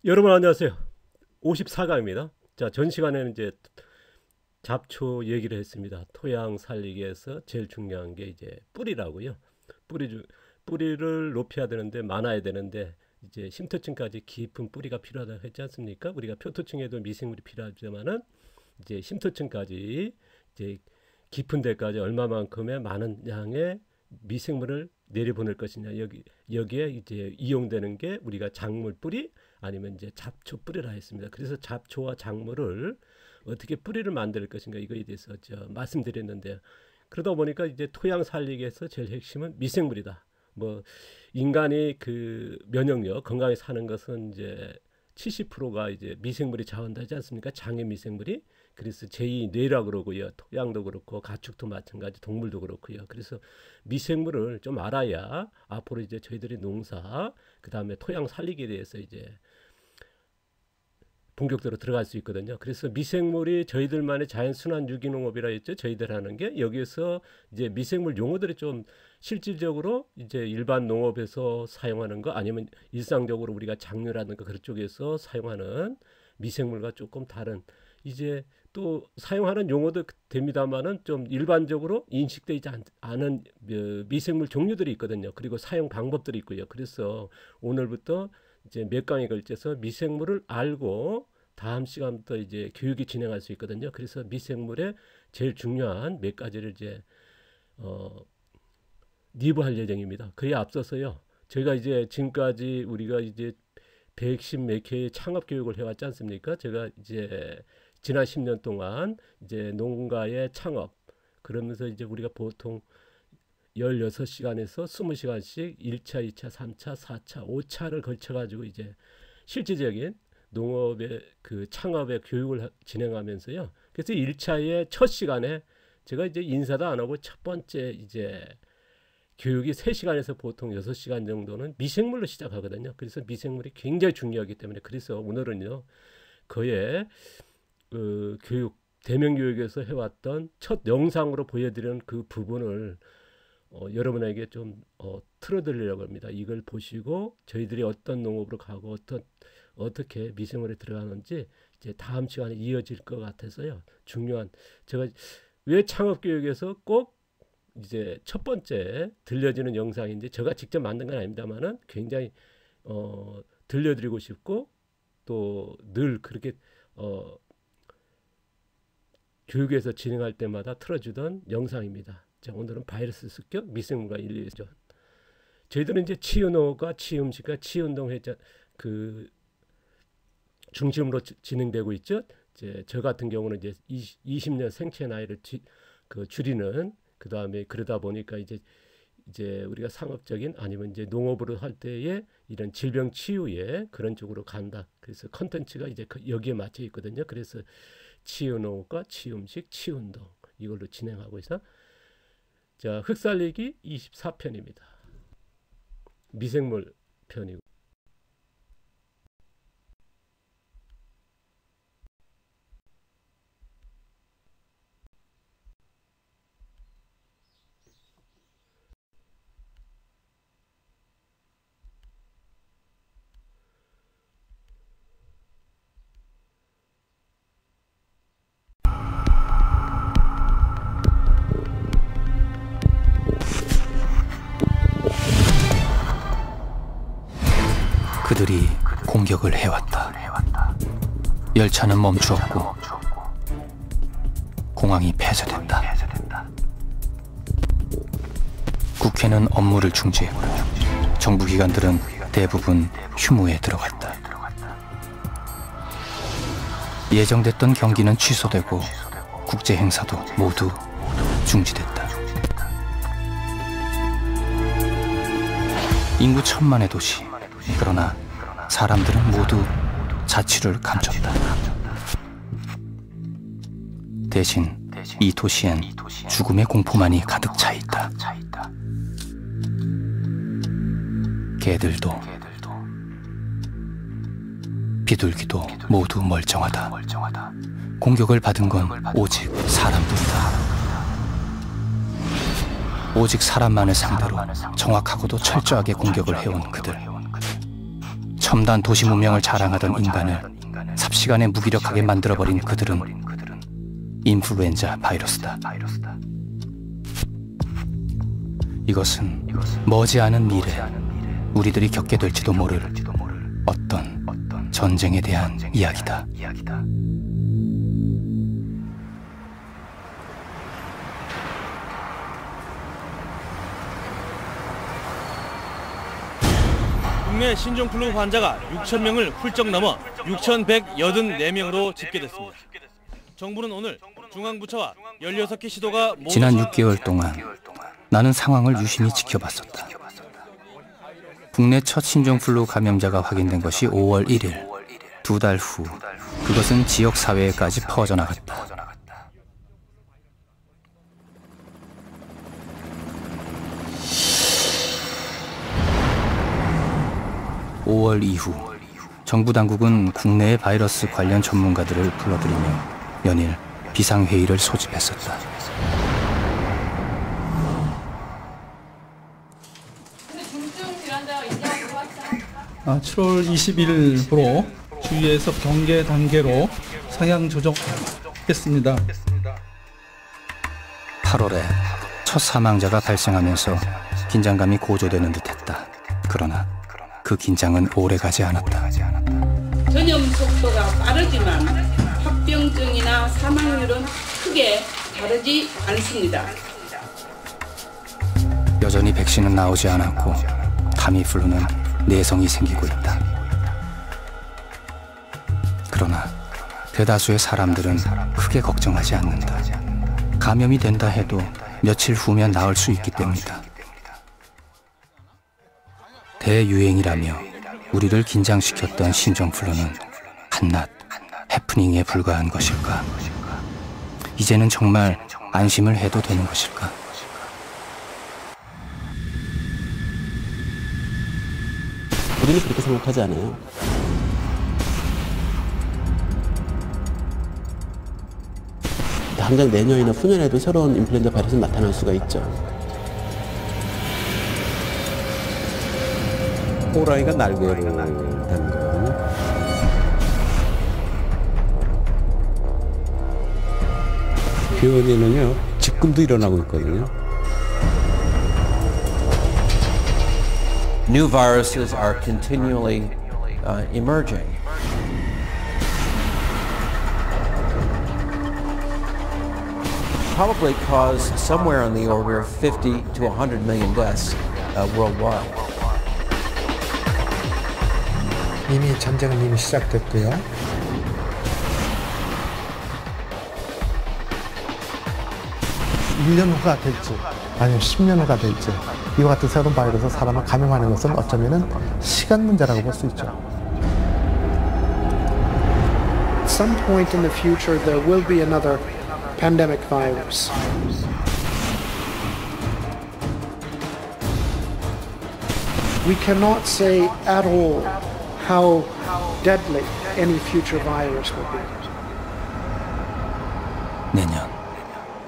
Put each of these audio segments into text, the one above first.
여러분 안녕하세요. 54강입니다. 자, 전 시간에는 이제 잡초 얘기를 했습니다. 토양 살리기에서 제일 중요한 게 이제 뿌리라고요. 뿌리를 높여야 되는데 많아야 되는데 이제 심토층까지 깊은 뿌리가 필요하다고 했지 않습니까? 우리가 표토층에도 미생물이 필요하지만은 이제 심토층까지 이제 깊은 데까지 얼마만큼의 많은 양의 미생물을 내려보낼 것이냐, 여기에 이제 이용되는 게 우리가 작물 뿌리 아니면 이제 잡초 뿌리라 했습니다. 그래서 잡초와 작물을 어떻게 뿌리를 만들 것인가 이거에 대해서 말씀드렸는데요. 그러다 보니까 이제 토양 살리기에서 제일 핵심은 미생물이다. 뭐 인간이 그 면역력 건강히 사는 것은 이제 70%가 이제 미생물이 자원하지 않습니까? 장애 미생물이. 그래서 제2 뇌라 그러고요. 토양도 그렇고 가축도 마찬가지, 동물도 그렇고요. 그래서 미생물을 좀 알아야 앞으로 이제 저희들이 농사, 그다음에 토양 살리기에 대해서 이제 본격적으로 들어갈 수 있거든요. 그래서 미생물이 저희들만의 자연순환 유기농업이라 했죠. 저희들 하는 게 여기에서 이제 미생물 용어들이 좀 실질적으로 이제 일반 농업에서 사용하는 거 아니면 일상적으로 우리가 장류라든가 그런 쪽에서 사용하는 미생물과 조금 다른 이제 또 사용하는 용어도 됩니다만은 좀 일반적으로 인식되지 않은 미생물 종류들이 있거든요. 그리고 사용 방법들이 있고요. 그래서 오늘부터 이제 몇 강에 걸쳐서 미생물을 알고 다음 시간부터 이제 교육이 진행할 수 있거든요. 그래서 미생물의 제일 중요한 몇 가지를 이제 리뷰할 예정입니다. 그에 앞서서요. 저희가 이제 지금까지 우리가 이제 110 몇 회의 창업 교육을 해왔지 않습니까? 제가 이제 지난 10년 동안 이제 농가의 창업 그러면서 이제 우리가 보통 16시간에서 20시간씩 1차, 2차, 3차, 4차, 5차를 걸쳐 가지고 이제 실질적인 농업의 그 창업의 교육을 진행하면서요. 그래서 1차의 첫 시간에 제가 이제 인사도 안 하고 첫 번째 이제 교육이 3시간에서 보통 6시간 정도는 미생물로 시작하거든요. 그래서 미생물이 굉장히 중요하기 때문에 그래서 오늘은요. 그의 교육 대면 교육에서 해왔던 첫 영상으로 보여드리는 그 부분을 여러분에게 좀 틀어드리려고 합니다. 이걸 보시고 저희들이 어떤 농업으로 가고 어떻게 미생물에 들어가는지 이제 다음 시간에 이어질 것 같아서요. 중요한 제가 왜 창업교육에서 꼭 이제 첫 번째 들려지는 영상인데 제가 직접 만든 건 아닙니다만은 굉장히 들려드리고 싶고 또 늘 그렇게 교육에서 진행할 때마다 틀어주던 영상입니다. 자, 오늘은 바이러스 습격 미생물과 인류죠. 저희들은 이제 치유농업과 치유음식과 치유운동 그 중심으로 진행되고 있죠. 이제 저 같은 경우는 이제 20년 생체 나이를 줄이는 그 다음에 그러다 보니까 이제 우리가 상업적인 아니면 이제 농업으로 할 때에 이런 질병 치유에 그런 쪽으로 간다. 그래서 컨텐츠가 이제 여기에 맞춰 있거든요. 그래서 치유농업과 치유음식, 치유운동 이걸로 진행하고 있어. 자, 흙살리기 24편입니다. 미생물 편이고. 그들이 공격을 해왔다. 열차는 멈추었고 공항이 폐쇄됐다. 국회는 업무를 중지했고 정부기관들은 대부분 휴무에 들어갔다. 예정됐던 경기는 취소되고 국제행사도 모두 중지됐다. 인구 1000만의 도시. 그러나 사람들은 모두 자취를 감췄다. 대신 이 도시엔 죽음의 공포만이 가득 차 있다. 개들도 비둘기도 모두 멀쩡하다. 공격을 받은 건 오직 사람뿐이다. 오직 사람만을 상대로 정확하고도 철저하게 공격을 해온 그들. 첨단 도시 문명을 자랑하던 인간을 삽시간에 무기력하게 만들어버린 그들은 인플루엔자 바이러스다. 이것은 머지않은 미래 우리들이 겪게 될지도 모를 어떤 전쟁에 대한 이야기다. 국내 신종플루 환자가 6,000명을 훌쩍 넘어 6,184명으로 집계됐습니다. 정부는 오늘 중앙부처와 16개 시도가 지난 6개월 동안 나는 상황을 유심히 지켜봤었다. 국내 첫 신종플루 감염자가 확인된 것이 5월 1일. 2달 후 그것은 지역 사회에까지 퍼져나갔다. 5월 이후 정부 당국은 국내의 바이러스 관련 전문가들을 불러들이며 연일 비상회의를 소집했었다. 7월 20일부로 주위에서 경계 단계로 상향 조정했습니다. 8월에 첫 사망자가 발생하면서 긴장감이 고조되는 듯했다. 그러나 그 긴장은 오래가지 않았다. 전염 속도가 빠르지만 합병증이나 사망률은 크게 다르지 않습니다. 여전히 백신은 나오지 않았고 타미플루는 내성이 생기고 있다. 그러나 대다수의 사람들은 크게 걱정하지 않는다. 감염이 된다 해도 며칠 후면 나을 수 있기 때문이다. 대유행이라며 우리를 긴장시켰던 신종플루는 한낱 해프닝에 불과한 것일까? 이제는 정말 안심을 해도 되는 것일까? 우리는 그렇게 생각하지 않아요. 당장 내년이나 후년에도 새로운 인플루엔자 바이러스는 나타날 수가 있죠. 호랑이가 날개를 다는 거거든요. 변이는요, 지금도 일어나고 있거든요. New viruses are continually emerging. Probably cause somewhere on the order of 50 to 100 million deaths worldwide. 이미 전쟁은 이미 시작됐고요. (1년) 후가 될지 아니면 (10년) 후가 될지 이와 같은 새로운 바이러스 사람을 감염하는 것은 어쩌면 시간 문제라고 볼 수 있죠. At some point in the future there will be another pandemic virus. We cannot say at all how deadly any future virus will be. 내년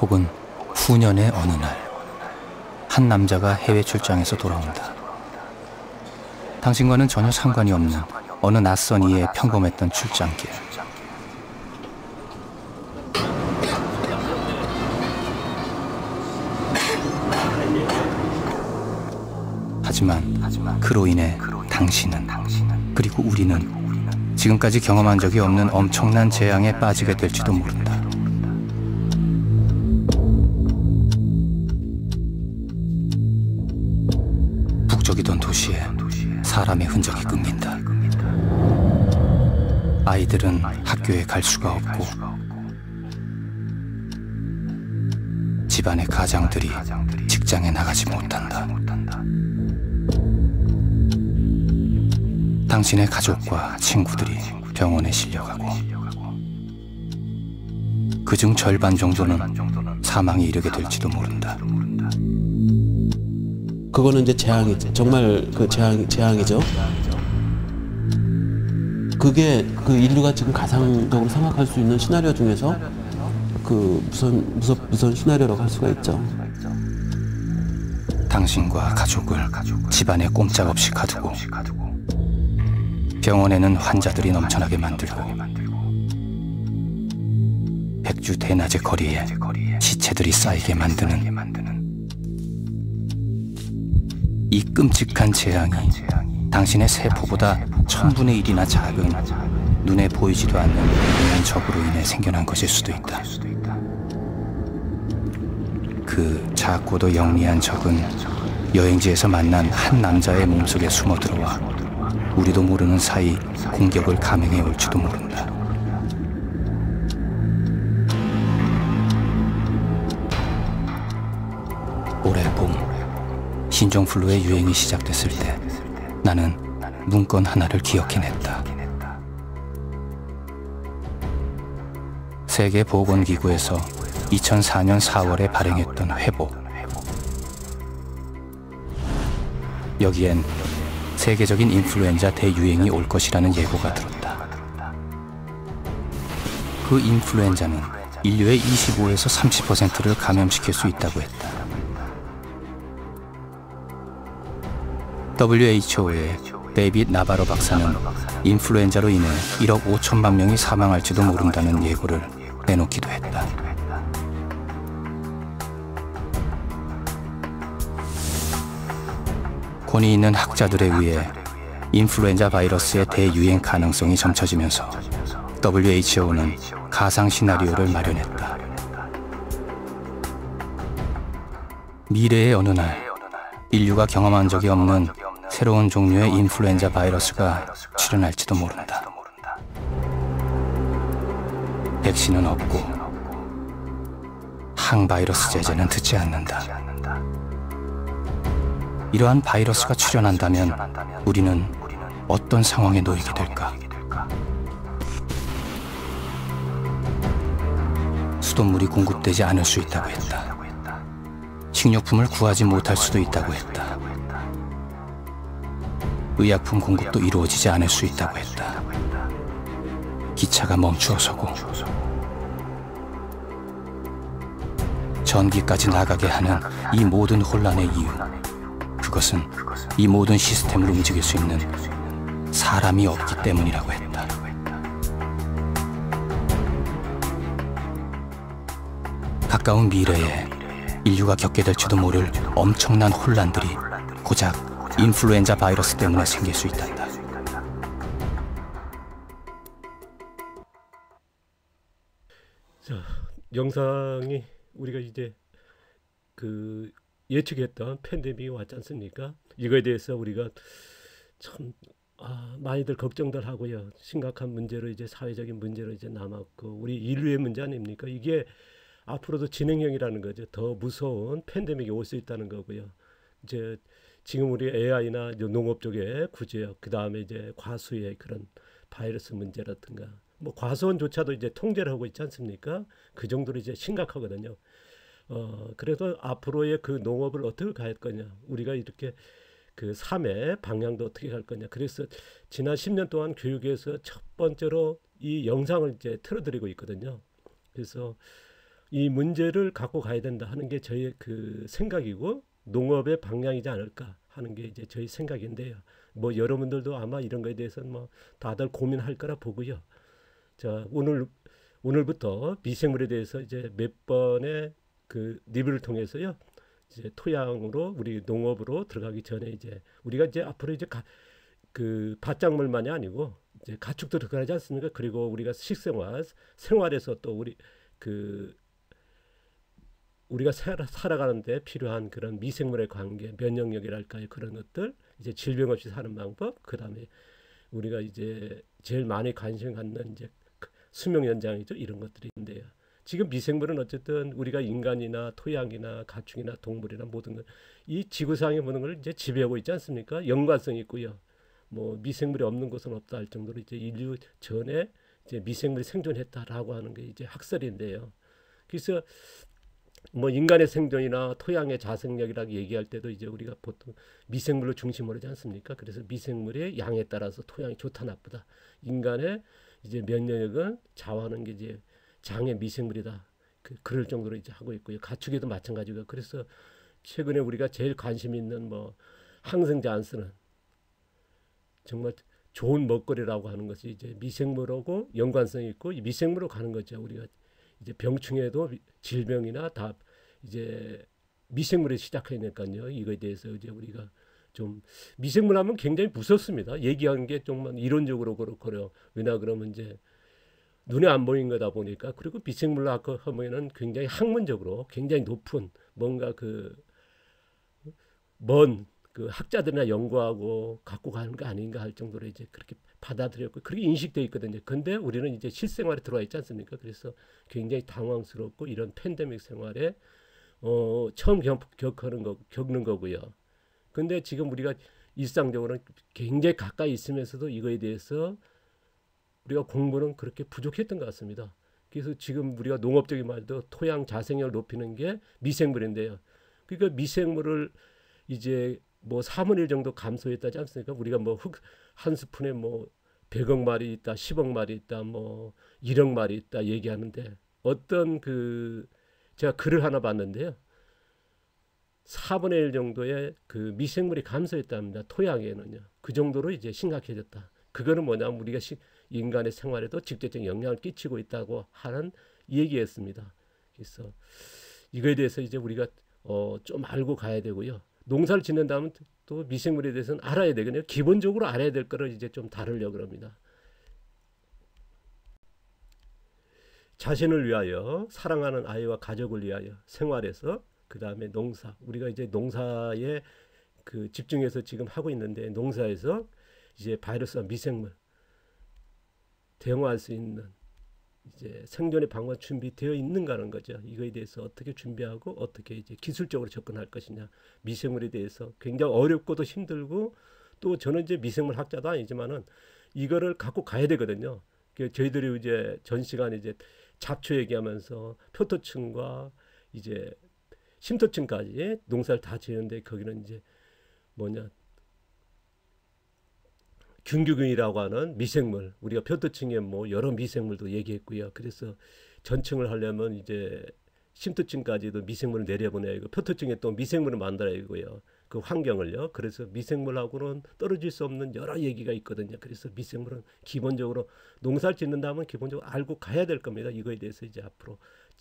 혹은 후년의 어느 날 한 남자가 해외 출장에서 돌아온다. 당신과는 전혀 상관이 없는 어느 낯선 이의 평범했던 출장길. 하지만 그로 인해 당신은 그리고 우리는 지금까지 경험한 적이 없는 엄청난 재앙에 빠지게 될지도 모른다. 북적이던 도시에 사람의 흔적이 끊긴다. 아이들은 학교에 갈 수가 없고 집안의 가장들이 직장에 나가지 못한다. 당신의 가족과 친구들이 병원에 실려가고 그중 절반 정도는 사망에 이르게 될지도 모른다. 그거는 이제 재앙이죠. 정말 그 재앙이죠. 그게 그 인류가 지금 가상적으로 생각할 수 있는 시나리오 중에서 그 무서운 시나리오라고 할 수가 있죠. 당신과 가족을 집안에 꼼짝없이 가두고 병원에는 환자들이 넘쳐나게 만들고 백주 대낮의 거리에 시체들이 쌓이게 만드는 이 끔찍한 재앙이 당신의 세포보다 1000분의 1이나 작은 눈에 보이지도 않는 미묘한 적으로 인해 생겨난 것일 수도 있다. 그 작고도 영리한 적은 여행지에서 만난 한 남자의 몸속에 숨어 들어와 우리도 모르는 사이 공격을 감행해 올지도 모른다. 올해 봄, 신종플루의 유행이 시작됐을 때 나는 문건 하나를 기억해냈다. 세계보건기구에서 2004년 4월에 발행했던 회보. 여기엔 세계적인 인플루엔자 대유행이 올 것이라는 예고가 들었다. 그 인플루엔자는 인류의 25에서 30%를 감염시킬 수 있다고 했다. WHO의 데이빗 나바로 박사는 인플루엔자로 인해 1억 5천만 명이 사망할지도 모른다는 예고를 내놓기도 했다. 권위 있는 학자들에 의해 인플루엔자 바이러스의 대유행 가능성이 점쳐지면서 WHO는 가상 시나리오를 마련했다. 미래의 어느 날 인류가 경험한 적이 없는 새로운 종류의 인플루엔자 바이러스가 출현할지도 모른다. 백신은 없고 항바이러스 제제는 듣지 않는다. 이러한 바이러스가 출현한다면 우리는 어떤 상황에 놓이게 될까? 수돗물이 공급되지 않을 수 있다고 했다. 식료품을 구하지 못할 수도 있다고 했다. 의약품 공급도 이루어지지 않을 수 있다고 했다. 기차가 멈추어 서고 전기까지 나가게 하는 이 모든 혼란의 이유, 그것은 이 모든 시스템을 움직일 수 있는 사람이 없기 때문이라고 했다. 가까운 미래에 인류가 겪게 될지도 모를 엄청난 혼란들이 고작 인플루엔자 바이러스 때문에 생길 수 있단다. 자, 영상이 우리가 이제 그 예측했던 팬데믹이 왔지 않습니까? 이거에 대해서 우리가 참 많이들 걱정들 하고요. 심각한 문제로 이제 사회적인 문제로 이제 남았고 우리 인류의 문제 아닙니까? 이게 앞으로도 진행형이라는 거죠. 더 무서운 팬데믹이 올 수 있다는 거고요. 이제 지금 우리 AI나 농업 쪽에 구제역, 그 다음에 이제 과수의 그런 바이러스 문제라든가 뭐 과수원조차도 이제 통제를 하고 있지 않습니까? 그 정도로 이제 심각하거든요. 그래서 앞으로의 그 농업을 어떻게 갈 거냐, 우리가 이렇게 그 3의 방향도 어떻게 갈 거냐. 그래서 지난 10년 동안 교육에서 첫 번째로 이 영상을 이제 틀어드리고 있거든요. 그래서 이 문제를 갖고 가야 된다 하는 게 저희의 그 생각이고 농업의 방향이지 않을까 하는 게 이제 저희 생각인데요. 뭐 여러분들도 아마 이런 거에 대해서는 뭐 다들 고민할 거라 보고요. 자, 오늘부터 미생물에 대해서 이제 몇 번의 그 리뷰를 통해서요. 이제 토양으로 우리 농업으로 들어가기 전에 이제 우리가 이제 앞으로 이제 그 밭작물만이 아니고 이제 가축도 들어가지 않습니까? 그리고 우리가 식생활, 생활에서 또 우리가 살아가는데 필요한 그런 미생물의 관계, 면역력이랄까요, 그런 것들, 이제 질병 없이 사는 방법, 그 다음에 우리가 이제 제일 많이 관심 갖는 이제 수명 연장이죠, 이런 것들이 있는데요. 지금 미생물은 어쨌든 우리가 인간이나 토양이나 가축이나 동물이나 모든 것, 이 지구상의 모든 걸 이제 지배하고 있지 않습니까? 연관성이 있고요. 뭐 미생물이 없는 곳은 없다 할 정도로 이제 인류 전에 이제 미생물이 생존했다라고 하는 게 이제 학설인데요. 그래서 뭐 인간의 생존이나 토양의 자생력이라고 얘기할 때도 이제 우리가 보통 미생물로 중심으로 하지 않습니까? 그래서 미생물의 양에 따라서 토양이 좋다 나쁘다. 인간의 이제 면역력은 좌우하는 게 이제 장의 미생물이다. 그럴 정도로 이제 하고 있고요. 가축에도 마찬가지고. 그래서 최근에 우리가 제일 관심 있는 뭐 항생제 안 쓰는 정말 좋은 먹거리라고 하는 것이 이제 미생물하고 연관성이 있고 이 미생물로 가는 거죠. 우리가 이제 병충해도 질병이나 다 이제 미생물에 시작하니까요. 이거에 대해서 이제 우리가 좀 미생물 하면 굉장히 무섭습니다. 얘기하는 게 좀 이론적으로 그렇고요. 왜냐 그러면 이제 눈에 안 보이는 거다 보니까 그리고 미생물학 하면은 굉장히 학문적으로 굉장히 높은 뭔가 먼 그 학자들이나 연구하고 갖고 가는 거 아닌가 할 정도로 이제 그렇게 받아들였고 그렇게 인식돼 있거든요. 근데 우리는 이제 실생활에 들어와 있지 않습니까? 그래서 굉장히 당황스럽고 이런 팬데믹 생활에 처음 겪는 거고요. 근데 지금 우리가 일상적으로 굉장히 가까이 있으면서도 이거에 대해서 우리가 공부는 그렇게 부족했던 것 같습니다. 그래서 지금 우리가 농업적인 말도 토양 자생력을 높이는 게 미생물인데요. 그러니까 미생물을 이제 뭐 3분의 1 정도 감소했다지 않습니까? 우리가 뭐 흙 한 스푼에 뭐 100억 마리 있다, 10억 마리 있다, 뭐 1억 마리 있다 얘기하는데 어떤 제가 글을 하나 봤는데요. 4분의 1 정도의 그 미생물이 감소했답니다. 토양에는요. 그 정도로 이제 심각해졌다. 그거는 뭐냐면 우리가 인간의 생활에도 직접적인 영향을 끼치고 있다고 하는 얘기였습니다. 그래서 이거에 대해서 이제 우리가 좀 알고 가야 되고요. 농사를 짓는다면 또 미생물에 대해서는 알아야 되거든요. 기본적으로 알아야 될 거를 이제 좀 다루려고 합니다. 자신을 위하여, 사랑하는 아이와 가족을 위하여 생활에서 그 다음에 농사, 우리가 이제 농사에 집중해서 지금 하고 있는데 농사에서 이제 바이러스와 미생물 대응할 수 있는 이제 생존의 방법 준비되어 있는가 하는 거죠. 이거에 대해서 어떻게 준비하고 어떻게 이제 기술적으로 접근할 것이냐. 미생물에 대해서 굉장히 어렵고도 힘들고 또 저는 이제 미생물 학자도 아니지만은 이거를 갖고 가야 되거든요. 저희들이 이제 전 시간 이제 잡초 얘기하면서 표토층과 이제 심토층까지 농사를 다 지는데 거기는 이제 균규균이라고 하는 미생물, 우리가 표토층에 뭐 여러 미생물도 얘기했고요. 그래서 전층을 하려면 이제 심토층까지도 미생물을 내려보내야 하고 표토층에 또 미생물을 만들어야 하고요. 그 환경을요. 그래서 미생물하고는 떨어질 수 없는 여러 얘기가 있거든요. 그래서 미생물은 기본적으로 농사를 짓는다면 기본적으로 알고 가야 될 겁니다. 이거에 대해서 이제 앞으로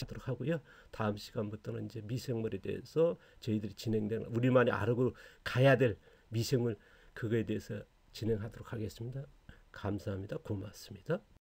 하도록 하고요. 다음 시간부터는 이제 미생물에 대해서 저희들이 진행되는 우리만이 알고 가야 될 미생물 그거에 대해서 진행하도록 하겠습니다. 감사합니다. 고맙습니다.